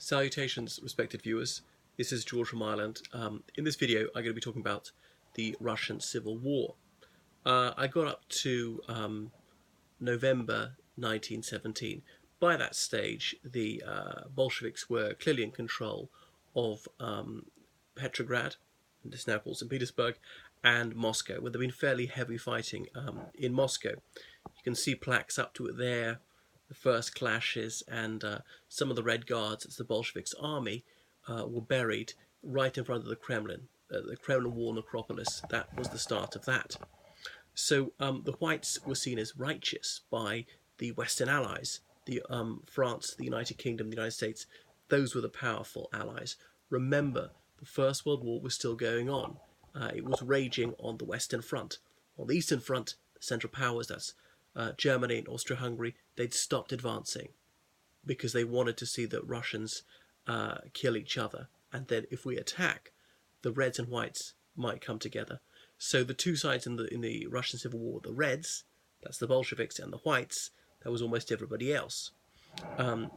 Salutations, respected viewers. This is George from Ireland. In this video, I'm going to be talking about the Russian Civil War. I got up to November 1917. By that stage, the Bolsheviks were clearly in control of Petrograd, and this now called St. Petersburg, and Moscow, where there had been fairly heavy fighting in Moscow. You can see plaques up to it there, the first clashes, and some of the Red Guards, it's the Bolsheviks' army, were buried right in front of the Kremlin Wall necropolis. That was the start of that. So the Whites were seen as righteous by the Western Allies. The France, the United Kingdom, the United States, those were the powerful allies. Remember, the First World War was still going on. It was raging on the Western Front. On the Eastern Front, the Central Powers, that's Germany and Austria-Hungary, they'd stopped advancing because they wanted to see the Russians kill each other. And then if we attack, the Reds and Whites might come together. So the two sides in the Russian Civil War, the Reds, that's the Bolsheviks, and the Whites, that was almost everybody else. The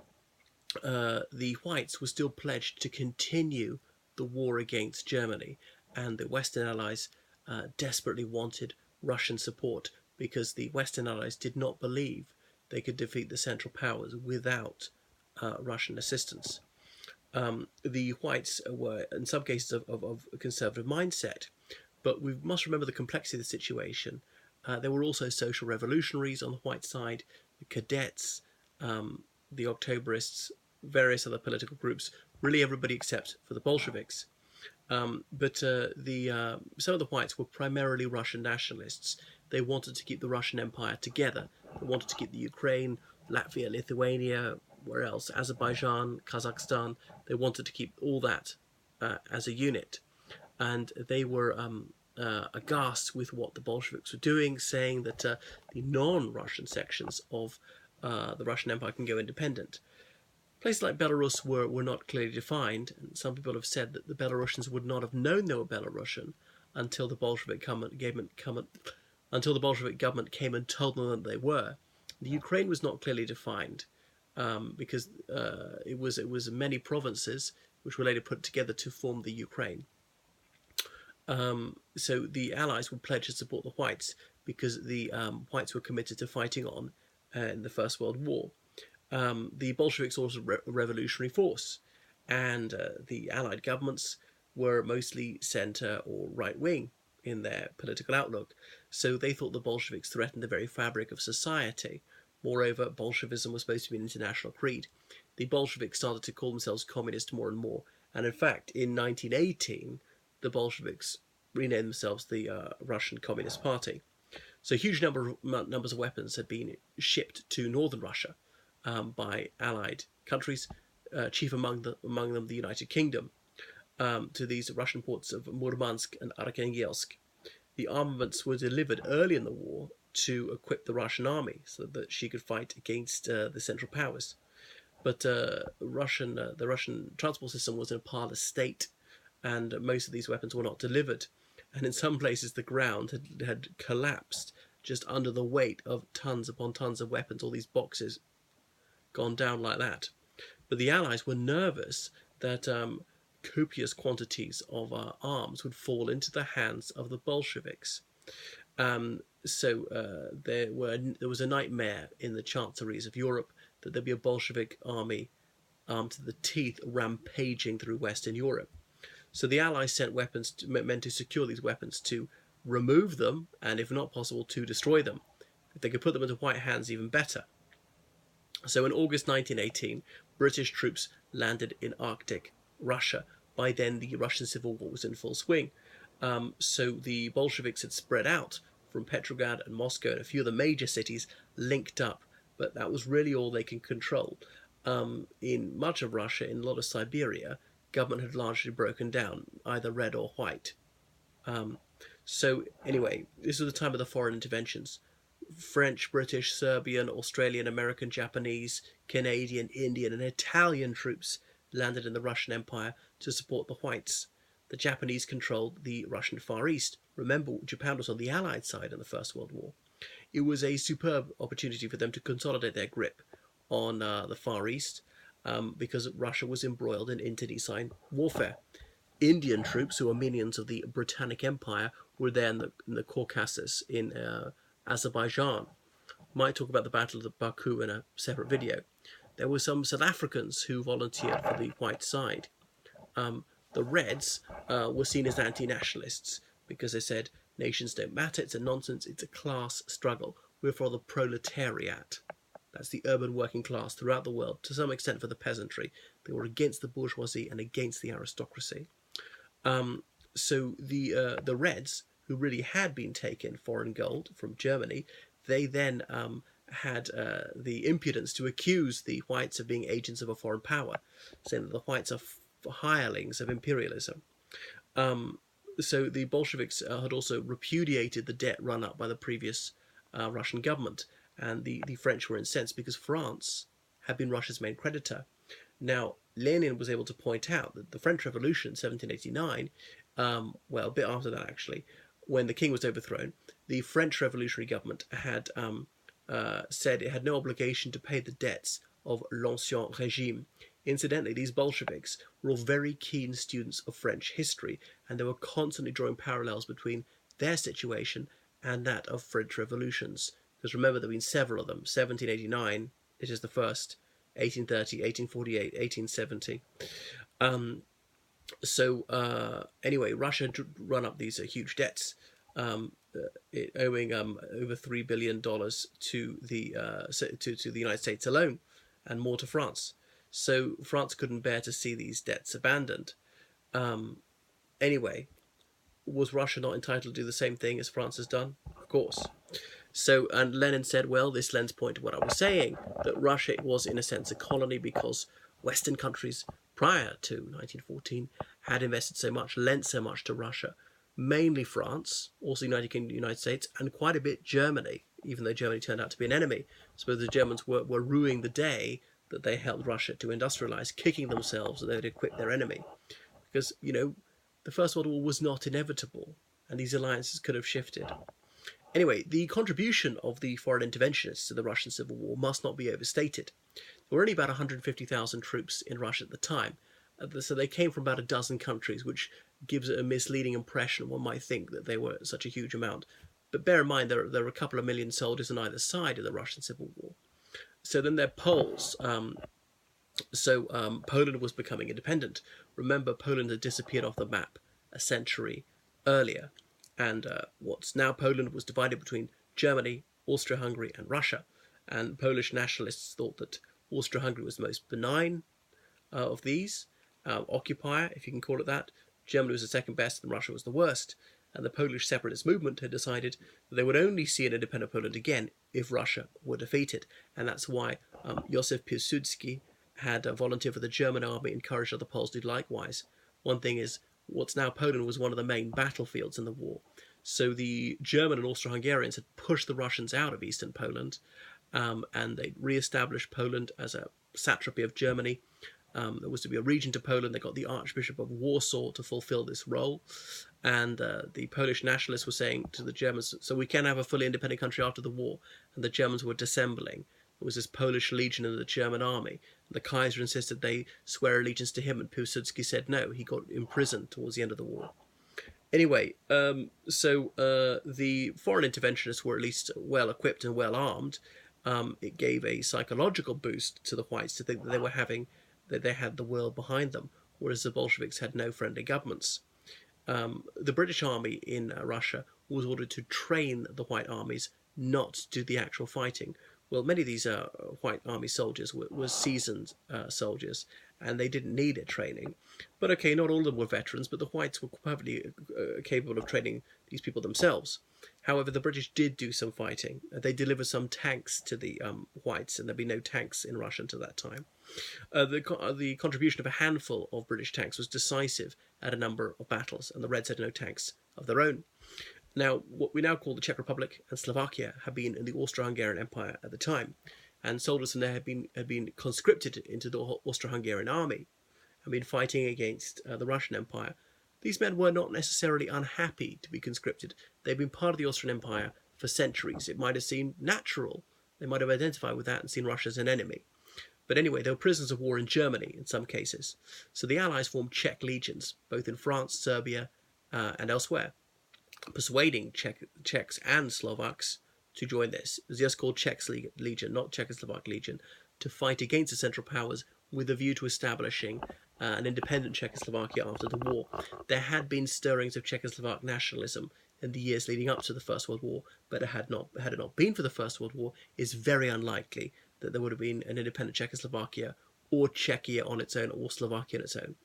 Whites were still pledged to continue the war against Germany, and the Western Allies desperately wanted Russian support because the Western Allies did not believe they could defeat the Central Powers without Russian assistance. The Whites were, in some cases, of a conservative mindset, but we must remember the complexity of the situation. There were also social revolutionaries on the White side, the cadets, the Octoberists, various other political groups, really everybody except for the Bolsheviks. But some of the Whites were primarily Russian nationalists. They wanted to keep the Russian Empire together. They wanted to keep the Ukraine, Latvia, Lithuania, where else? Azerbaijan, Kazakhstan. They wanted to keep all that as a unit. And they were aghast with what the Bolsheviks were doing, saying that the non-Russian sections of the Russian Empire can go independent. Places like Belarus were not clearly defined, and some people have said that the Belarusians would not have known they were Belarusian until the Bolshevik government came and told them that they were. The Ukraine was not clearly defined because it was many provinces which were later put together to form the Ukraine. So the Allies would pledge to support the Whites because the Whites were committed to fighting on in the First World War. The Bolsheviks were also a revolutionary force, and the Allied governments were mostly centre or right-wing in their political outlook, so they thought the Bolsheviks threatened the very fabric of society. Moreover, Bolshevism was supposed to be an international creed. The Bolsheviks started to call themselves communist more and more, and in fact, in 1918, the Bolsheviks renamed themselves the Russian Communist Party. So huge numbers of weapons had been shipped to northern Russia by Allied countries, chief among them the United Kingdom, to these Russian ports of Murmansk and Arkhangelsk. The armaments were delivered early in the war to equip the Russian army so that she could fight against the Central Powers. But the Russian transport system was in a parlous state, and most of these weapons were not delivered. And in some places, the ground had collapsed just under the weight of tons upon tons of weapons, all these boxes gone down like that. But the Allies were nervous that copious quantities of arms would fall into the hands of the Bolsheviks. So there was a nightmare in the chancelleries of Europe that there'd be a Bolshevik army armed to the teeth rampaging through Western Europe. So the Allies sent men to secure these weapons, to remove them, and if not possible, to destroy them. If they could put them into white hands, even better. So in August 1918, British troops landed in Arctic Russia. By then, the Russian Civil War was in full swing. So the Bolsheviks had spread out from Petrograd and Moscow, and a few of the major cities linked up, but that was really all they can control. In much of Russia, in a lot of Siberia, government had largely broken down, either red or white. So anyway, this was the time of the foreign interventions. French, British, Serbian, Australian, American, Japanese, Canadian, Indian, and Italian troops landed in the Russian Empire to support the Whites. The Japanese controlled the Russian Far East. Remember, Japan was on the Allied side in the First World War. It was a superb opportunity for them to consolidate their grip on the Far East. because Russia was embroiled in internecine warfare. Indian troops, who were minions of the Britannic Empire, were there in the Caucasus in Azerbaijan. Might talk about the Battle of the Baku in a separate video. There were some South Africans who volunteered for the white side. The Reds were seen as anti-nationalists because they said nations don't matter, it's a nonsense, it's a class struggle. We're for the proletariat. That's the urban working class throughout the world, to some extent for the peasantry. They were against the bourgeoisie and against the aristocracy. So the Reds, who really had been taken foreign gold from Germany, they then had the impudence to accuse the whites of being agents of a foreign power, saying that the whites are hirelings of imperialism. So the Bolsheviks had also repudiated the debt run up by the previous Russian government, and the French were incensed because France had been Russia's main creditor. Now, Lenin was able to point out that the French Revolution, 1789, well, a bit after that actually, when the king was overthrown, the French revolutionary government had said it had no obligation to pay the debts of l'Ancien Régime. Incidentally, these Bolsheviks were all very keen students of French history, and they were constantly drawing parallels between their situation and that of French revolutions. Because remember, there have been several of them. 1789, it is the first, 1830, 1848, 1870. Anyway, Russia had run up these huge debts, owing over $3 billion to the United States alone, and more to France. So France couldn't bear to see these debts abandoned. Anyway, was Russia not entitled to do the same thing as France has done? Of course. So, and Lenin said, well, this lends point to what I was saying, that Russia was in a sense a colony because Western countries prior to 1914 had invested so much, lent so much to Russia. Mainly France, also United Kingdom, United States, and quite a bit Germany, even though Germany turned out to be an enemy. So the Germans were ruining the day that they helped Russia to industrialize, kicking themselves that they had equipped their enemy. Because, the First World War was not inevitable, and these alliances could have shifted. Anyway, the contribution of the foreign interventionists to the Russian Civil War must not be overstated. There were only about 150,000 troops in Russia at the time, so they came from about a dozen countries, which gives a misleading impression. One might think that they were such a huge amount. But bear in mind, there were a couple of million soldiers on either side of the Russian Civil War. So then they're Poles. Poland was becoming independent. Remember, Poland had disappeared off the map a century earlier. And what's now Poland was divided between Germany, Austria-Hungary, and Russia. And Polish nationalists thought that Austria-Hungary was the most benign of these, occupier, if you can call it that. Germany was the second best, and Russia was the worst. And the Polish separatist movement had decided that they would only see an independent Poland again if Russia were defeated. And that's why Józef Piłsudski had volunteered for the German army, encouraged other Poles to do likewise. One thing is, what's now Poland was one of the main battlefields in the war. So the German and Austro-Hungarians had pushed the Russians out of eastern Poland, and they re-established Poland as a satrapy of Germany. There was to be a region to Poland. They got the Archbishop of Warsaw to fulfill this role. And the Polish nationalists were saying to the Germans, so we can have a fully independent country after the war. And the Germans were dissembling. There was this Polish legion in the German army. The Kaiser insisted they swear allegiance to him, and Piłsudski said no. He got imprisoned towards the end of the war. Anyway, the foreign interventionists were at least well equipped and well armed. It gave a psychological boost to the whites to think that they had the world behind them, whereas the Bolsheviks had no friendly governments. The British army in Russia was ordered to train the white armies, not to do the actual fighting. Well, many of these white army soldiers were seasoned soldiers, and they didn't need a training. But okay, not all of them were veterans, but the whites were perfectly capable of training these people themselves. However, the British did do some fighting. They delivered some tanks to the whites, and there'd be no tanks in Russia until that time. The contribution of a handful of British tanks was decisive at a number of battles, and the Reds had no tanks of their own. Now, what we now call the Czech Republic and Slovakia had been in the Austro-Hungarian Empire at the time, and soldiers from there had been conscripted into the Austro-Hungarian army and been fighting against the Russian Empire. These men were not necessarily unhappy to be conscripted. They'd been part of the Austrian Empire for centuries. It might have seemed natural. They might have identified with that and seen Russia as an enemy. But anyway, there were prisoners of war in Germany in some cases. So the Allies formed Czech legions, both in France, Serbia, and elsewhere, persuading Czechs and Slovaks to join this. It was just called Czechs Legion, not Czechoslovak Legion, to fight against the Central Powers with a view to establishing an independent Czechoslovakia after the war. There had been stirrings of Czechoslovak nationalism in the years leading up to the First World War, but had it not been for the First World War, it's very unlikely that there would have been an independent Czechoslovakia or Czechia on its own or Slovakia on its own.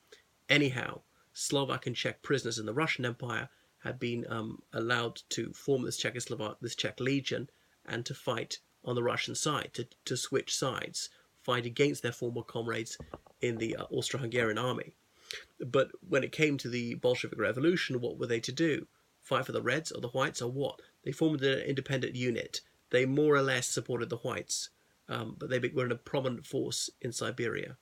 Anyhow, Slovak and Czech prisoners in the Russian Empire had been allowed to form this Czech Legion and to fight on the Russian side, to switch sides, fight against their former comrades in the Austro-Hungarian army. But when it came to the Bolshevik Revolution, what were they to do? Fight for the Reds or the Whites or what? They formed an independent unit. They more or less supported the Whites, but they were in a prominent force in Siberia.